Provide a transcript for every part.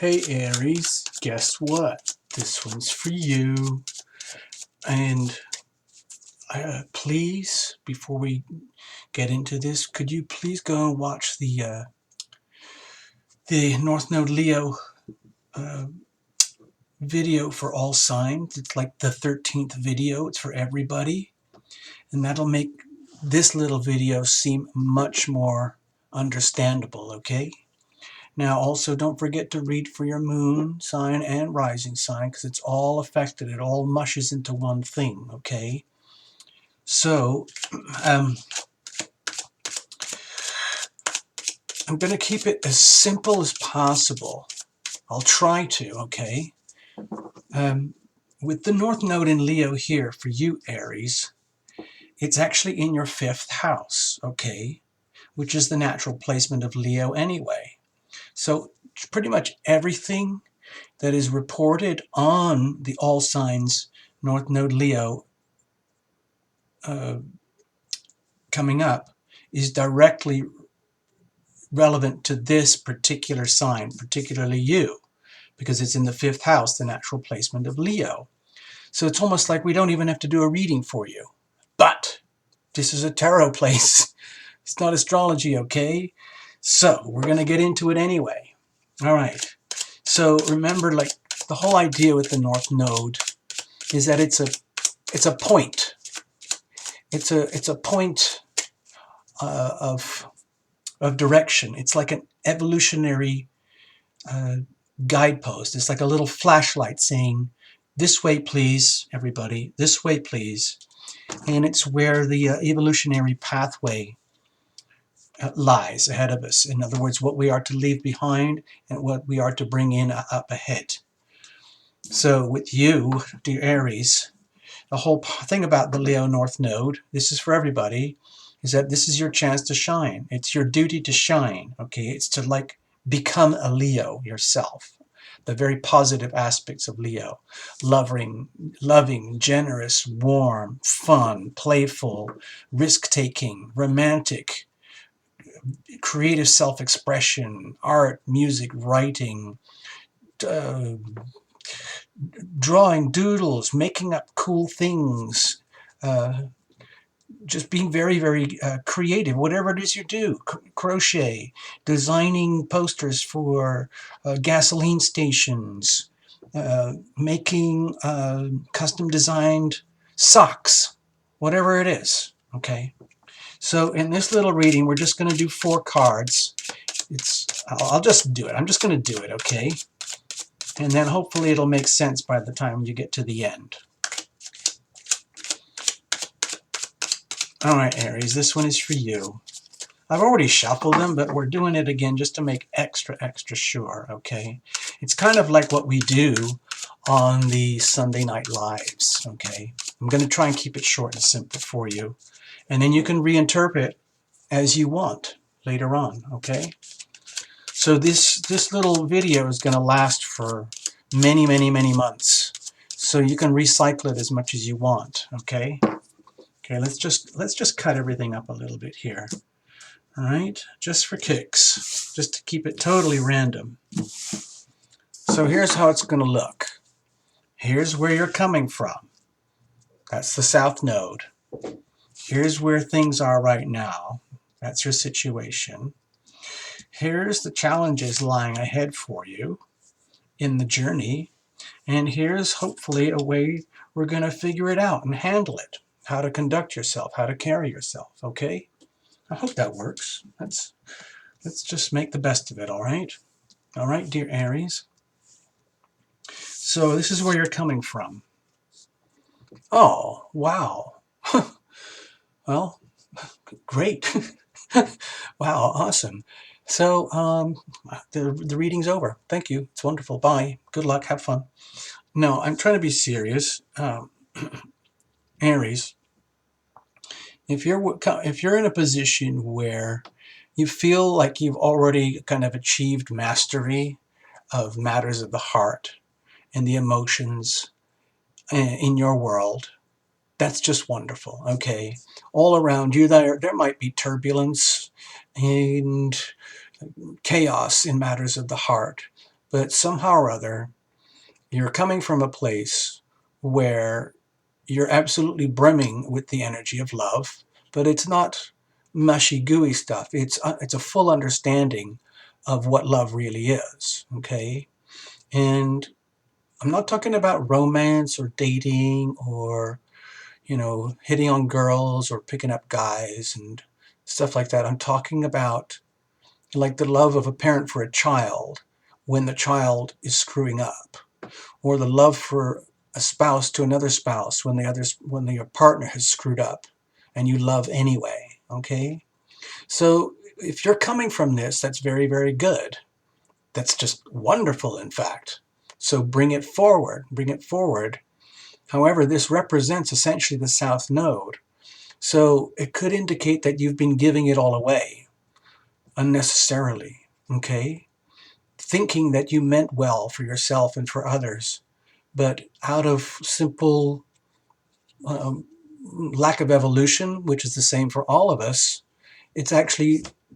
Hey Aries, guess what? This one's for you. And please, before we get into this, could you please go and watch the North Node Leo video for all signs? It's like the 13th video. It's for everybody. And that'll make this little video seem much more understandable, okay? Now, also, don't forget to read for your moon sign and rising sign, because it's all affected. It all mushes into one thing, okay? So, I'm going to keep it as simple as possible. I'll try to, okay? With the North Node in Leo here for you, Aries, it's actually in your 5th house, okay? Which is the natural placement of Leo anyway. So pretty much everything that is reported on the All Signs North Node Leo coming up is directly relevant to this particular sign, particularly you, because it's in the 5th house, the natural placement of Leo. So it's almost like we don't even have to do a reading for you. But this is a tarot place. It's not astrology, okay? So we're going to get into it anyway. All right. So remember, like, the whole idea with the North Node is that it's a point. It's a point of direction. It's like an evolutionary guidepost. It's like a little flashlight saying, "This way, please, everybody. This way, please." And it's where the evolutionary pathway lies ahead of us. In other words, what we are to leave behind and what we are to bring in up ahead. So with you, dear Aries, the whole thing about the Leo North Node, this is for everybody, is that this is your chance to shine. It's your duty to shine, okay? It's to, like, become a Leo yourself. The very positive aspects of Leo. Loving, generous, warm, fun, playful, risk-taking, romantic, creative self-expression, art, music, writing, drawing doodles, making up cool things, just being very, very creative, whatever it is you do, crochet, designing posters for gasoline stations, making custom designed socks, whatever it is, okay? So in this little reading, we're just going to do 4 cards. I'll just do it. I'm just going to do it, okay? And then hopefully it'll make sense by the time you get to the end. All right, Aries, this one is for you. I've already shuffled them, but we're doing it again just to make extra sure, okay? It's kind of like what we do on the Sunday Night Lives, okay? I'm going to try and keep it short and simple for you. And then you can reinterpret as you want later on, okay? So this little video is going to last for many, many, many months. So you can recycle it as much as you want, okay? Okay, let's just cut everything up a little bit here. All right, just for kicks, just to keep it totally random. So here's how it's going to look. Here's where you're coming from. That's the South Node. Here's where things are right now. That's your situation. Here's the challenges lying ahead for you in the journey. And here's hopefully a way we're going to figure it out and handle it. How to conduct yourself, how to carry yourself, okay? I hope that works. Let's just make the best of it, all right? All right, dear Aries. So this is where you're coming from. Oh, wow. Well, great. Wow, awesome. So the reading's over. Thank you. It's wonderful. Bye. Good luck. Have fun. No, I'm trying to be serious. Aries, if you're in a position where you feel like you've already kind of achieved mastery of matters of the heart and the emotions in your world, that's just wonderful, okay? All around you, there might be turbulence and chaos in matters of the heart, but somehow or other, you're coming from a place where you're absolutely brimming with the energy of love, but it's not mushy, gooey stuff. It's a full understanding of what love really is, okay? And I'm not talking about romance or dating or, hitting on girls or picking up guys and stuff like that. I'm talking about like the love of a parent for a child when the child is screwing up, or the love for a spouse to another spouse when your partner has screwed up and you love anyway, okay? So if you're coming from this, that's very, very good. That's just wonderful, in fact. So bring it forward, bring it forward. However, this represents essentially the South Node. So it could indicate that you've been giving it all away unnecessarily, okay? Thinking that you meant well for yourself and for others, but out of simple um, lack of evolution, which is the same for all of us, it's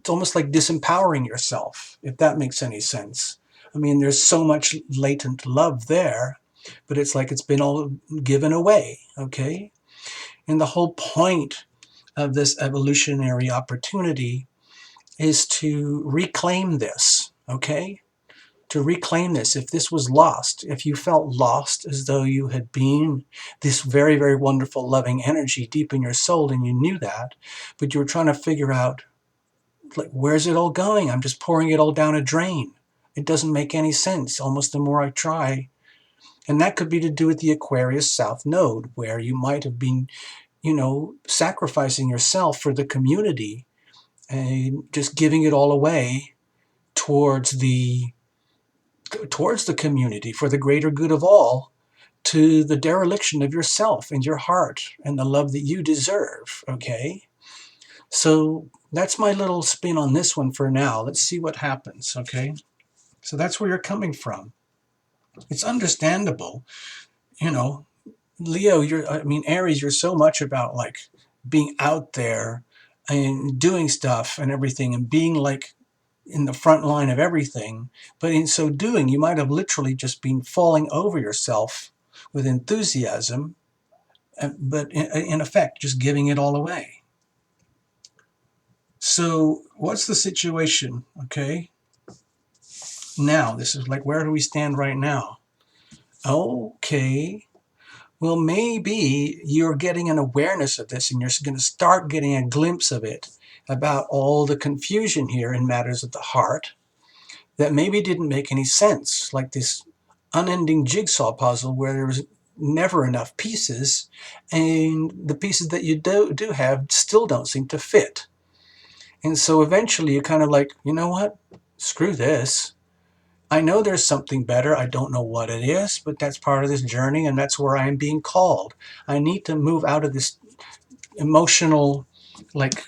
almost like disempowering yourself, if that makes any sense. I mean, there's so much latent love there, but it's like it's been all given away, okay? And the whole point of this evolutionary opportunity is to reclaim this, okay? To reclaim this. If this was lost, if you felt lost as though you had been this very, very wonderful, loving energy deep in your soul and you knew that, but you were trying to figure out, like, where's it all going? I'm just pouring it all down a drain. It doesn't make any sense, almost the more I try. And that could be to do with the Aquarius South Node, where you might have been, sacrificing yourself for the community and just giving it all away towards the community for the greater good of all, to the dereliction of yourself and your heart and the love that you deserve, okay? So that's my little spin on this one for now. Let's see what happens, okay? So that's where you're coming from. It's understandable, you know. Leo, Aries, you're so much about like being out there and doing stuff and everything and being like in the front line of everything. But in so doing, you might have literally just been falling over yourself with enthusiasm, but in effect, just giving it all away. So what's the situation? Okay. Now, this is like, where do we stand right now? Okay. Well, maybe you're getting an awareness of this and you're going to start getting a glimpse of it about all the confusion here in matters of the heart that maybe didn't make any sense, like this unending jigsaw puzzle where there was never enough pieces, and the pieces that you do have still don't seem to fit. And so eventually you're kind of like, you know what? Screw this. I know there's something better. I don't know what it is, but that's part of this journey, and that's where I am being called. I need to move out of this emotional, like,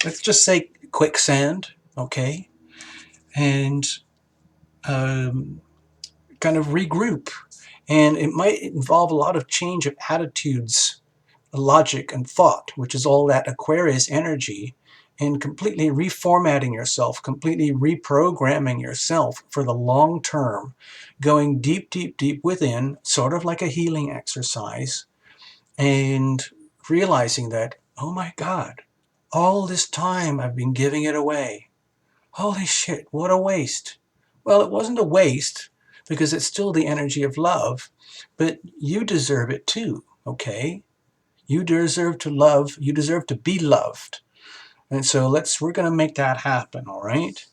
let's just say quicksand, okay? And kind of regroup. And it might involve a lot of change of attitudes, logic, and thought, which is all that Aquarius energy, and completely reformatting yourself, completely reprogramming yourself for the long term, going deep, deep, deep within, sort of like a healing exercise, and realizing that, oh my God, all this time I've been giving it away. Holy shit, what a waste. Well, it wasn't a waste because it's still the energy of love, but you deserve it too, okay? You deserve to love, you deserve to be loved. And so we're going to make that happen, all right?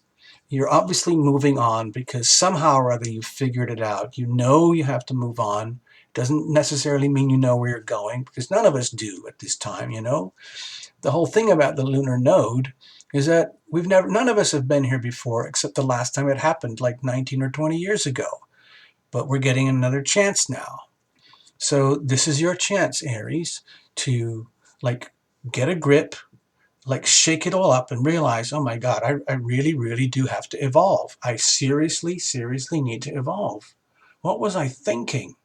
You're obviously moving on because somehow or other you figured it out. You know you have to move on. Doesn't necessarily mean you know where you're going, because none of us do at this time, you know? The whole thing about the lunar node is that none of us have been here before except the last time it happened, like 19 or 20 years ago. But we're getting another chance now. So this is your chance, Aries, to like get a grip, like shake it all up and realize, oh my God, I really, really do have to evolve. I seriously, seriously need to evolve. What was I thinking?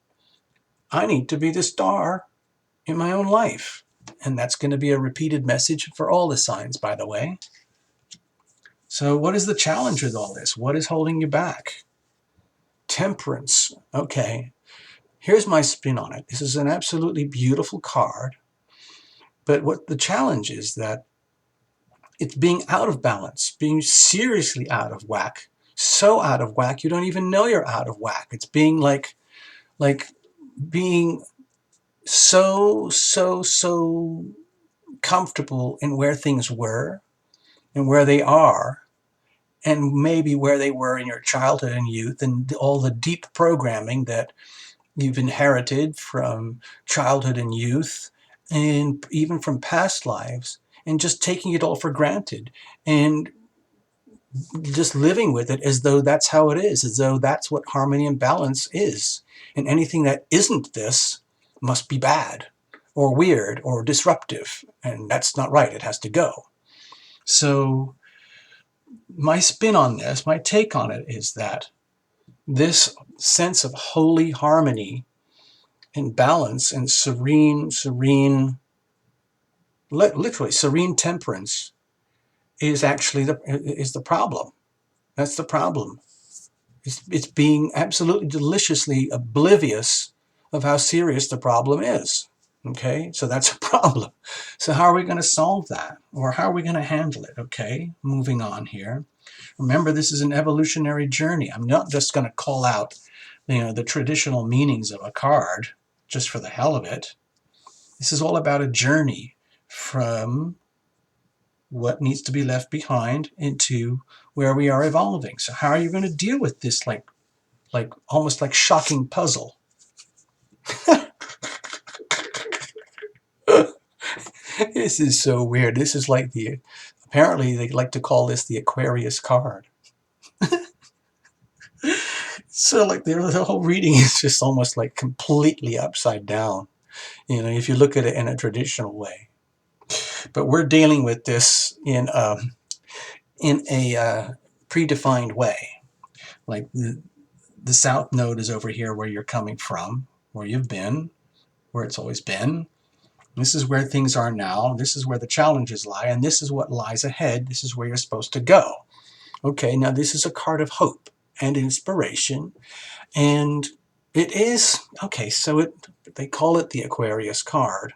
I need to be the star in my own life. And that's going to be a repeated message for all the signs, by the way. So what is the challenge with all this? What is holding you back? Temperance. Okay, here's my spin on it. This is an absolutely beautiful card, but what the challenge is that it's being out of balance, being seriously out of whack, so out of whack you don't even know you're out of whack. It's being like being so comfortable in where things were and where they are, and maybe where they were in your childhood and youth, and all the deep programming that you've inherited from childhood and youth, and even from past lives, and just taking it all for granted and just living with it as though that's how it is, as though that's what harmony and balance is. And anything that isn't this must be bad or weird or disruptive. And that's not right. It has to go. So my spin on this, my take on it is that this sense of holy harmony and balance and literally serene temperance is actually the problem. That's the problem. It's being absolutely deliciously oblivious of how serious the problem is. Okay, so that's a problem. So how are we going to solve that? Or how are we going to handle it? Okay, moving on here. Remember, this is an evolutionary journey. I'm not just going to call out, the traditional meanings of a card just for the hell of it. This is all about a journey from what needs to be left behind into where we are evolving. So how are you going to deal with this almost like shocking puzzle? This is so weird. This is like apparently they like to call this the Aquarius card. So like the whole reading is just almost like completely upside down, if you look at it in a traditional way. But we're dealing with this in a predefined way. Like the south node is over here where you're coming from, where you've been, where it's always been. This is where things are now. This is where the challenges lie, and this is what lies ahead. This is where you're supposed to go. Okay, now this is a card of hope and inspiration, and it is, okay, so they call it the Aquarius card,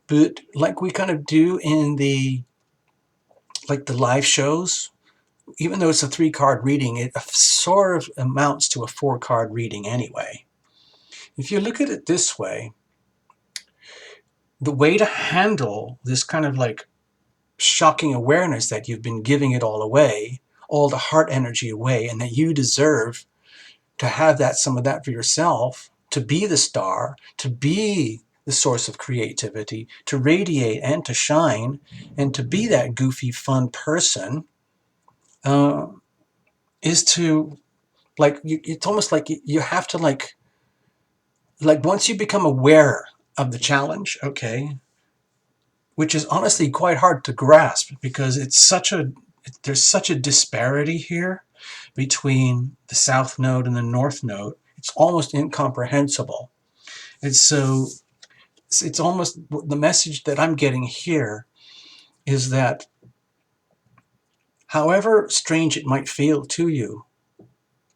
but like we kind of do in the live shows, even though it's a 3-card reading, it sort of amounts to a 4-card reading anyway. If you look at it this way, the way to handle this kind of shocking awareness that you've been giving it all away, all the heart energy away, and that you deserve to have some of that for yourself, to be the star, to be the source of creativity, to radiate and to shine, and to be that goofy, fun person, is to, it's almost like you have to, once you become aware of the challenge, okay, which is honestly quite hard to grasp because there's such a disparity here between the south node and the north node. It's almost incomprehensible. And so it's almost, the message that I'm getting here is that however strange it might feel to you,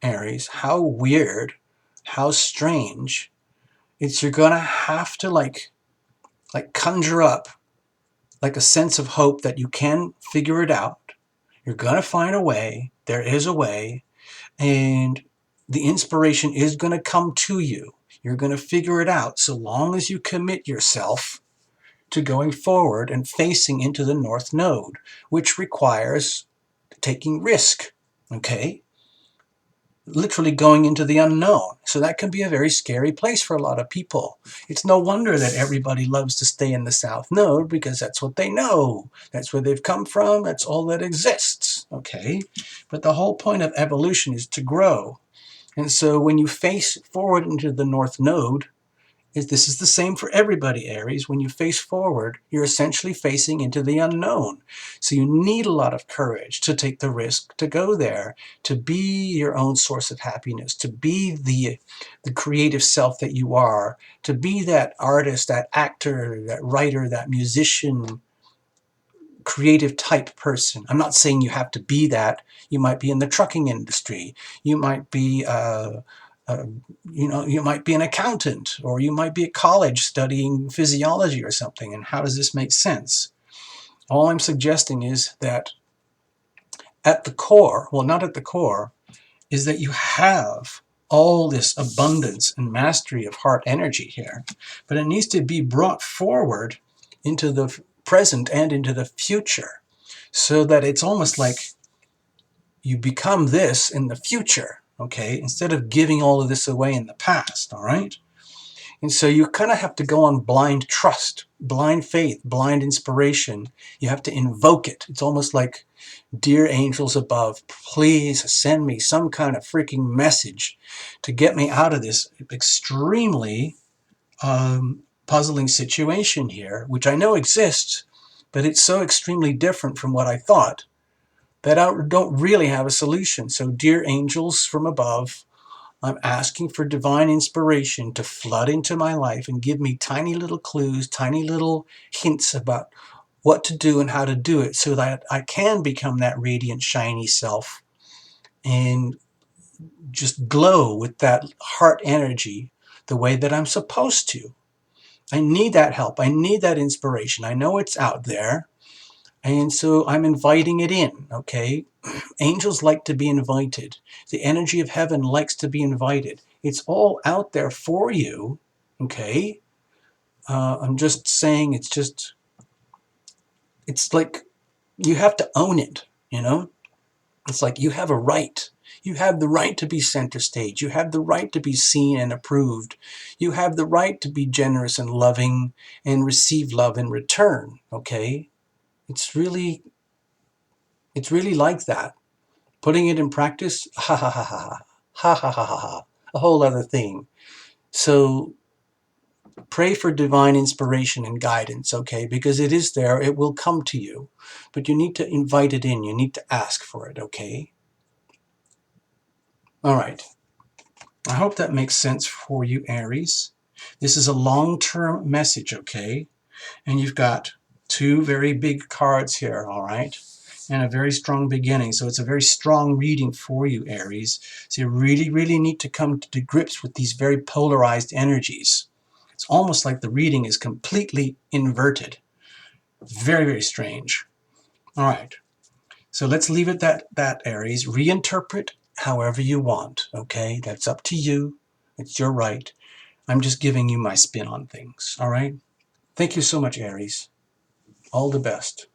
Aries, how weird, how strange, you're going to have to conjure up a sense of hope that you can figure it out. You're going to find a way. There is a way. And the inspiration is going to come to you. You're going to figure it out so long as you commit yourself to going forward and facing into the north node, which requires taking risk, okay? Literally going into the unknown. So that can be a very scary place for a lot of people. It's no wonder that everybody loves to stay in the south node, because that's what they know. That's where they've come from. That's all that exists, okay? But the whole point of evolution is to grow. And so when you face forward into the north node, this is the same for everybody, Aries. When you face forward, you're essentially facing into the unknown. So you need a lot of courage to take the risk to go there, to be your own source of happiness, to be the creative self that you are, to be that artist, that actor, that writer, that musician, creative type person. I'm not saying you have to be that. You might be in the trucking industry. You might be, you might be an accountant, or you might be at college studying physiology or something. And how does this make sense? All I'm suggesting is that at the core, well, not at the core, is that you have all this abundance and mastery of heart energy here, but it needs to be brought forward into the present and into the future, so that it's almost like you become this in the future, okay, instead of giving all of this away in the past, all right? And so you kind of have to go on blind trust, blind faith, blind inspiration. You have to invoke it. It's almost like, dear angels above, please send me some kind of freaking message to get me out of this extremely puzzling situation here, which I know exists, but it's so extremely different from what I thought that I don't really have a solution. So, dear angels from above, I'm asking for divine inspiration to flood into my life and give me tiny little clues, tiny little hints about what to do and how to do it, so that I can become that radiant, shiny self and just glow with that heart energy the way that I'm supposed to. I need that help. I need that inspiration. I know it's out there. And so I'm inviting it in, okay? Angels like to be invited. The energy of heaven likes to be invited. It's all out there for you, okay? I'm just saying it's like you have to own it, you know? It's like you have a right. You have the right to be center stage. You have the right to be seen and approved. You have the right to be generous and loving and receive love in return, okay? It's really like that. Putting it in practice, ha ha ha ha ha ha ha ha ha, a whole other thing. So pray for divine inspiration and guidance, okay? Because it is there, it will come to you. But you need to invite it in, you need to ask for it, okay? All right. I hope that makes sense for you, Aries. This is a long-term message, okay? And you've got two very big cards here, all right? And a very strong beginning. So it's a very strong reading for you, Aries. So you really, really need to come to grips with these very polarized energies. It's almost like the reading is completely inverted. Very, very strange. All right. So let's leave it that Aries. Reinterpret however you want, okay? That's up to you. It's your right. I'm just giving you my spin on things, all right? Thank you so much, Aries. All the best.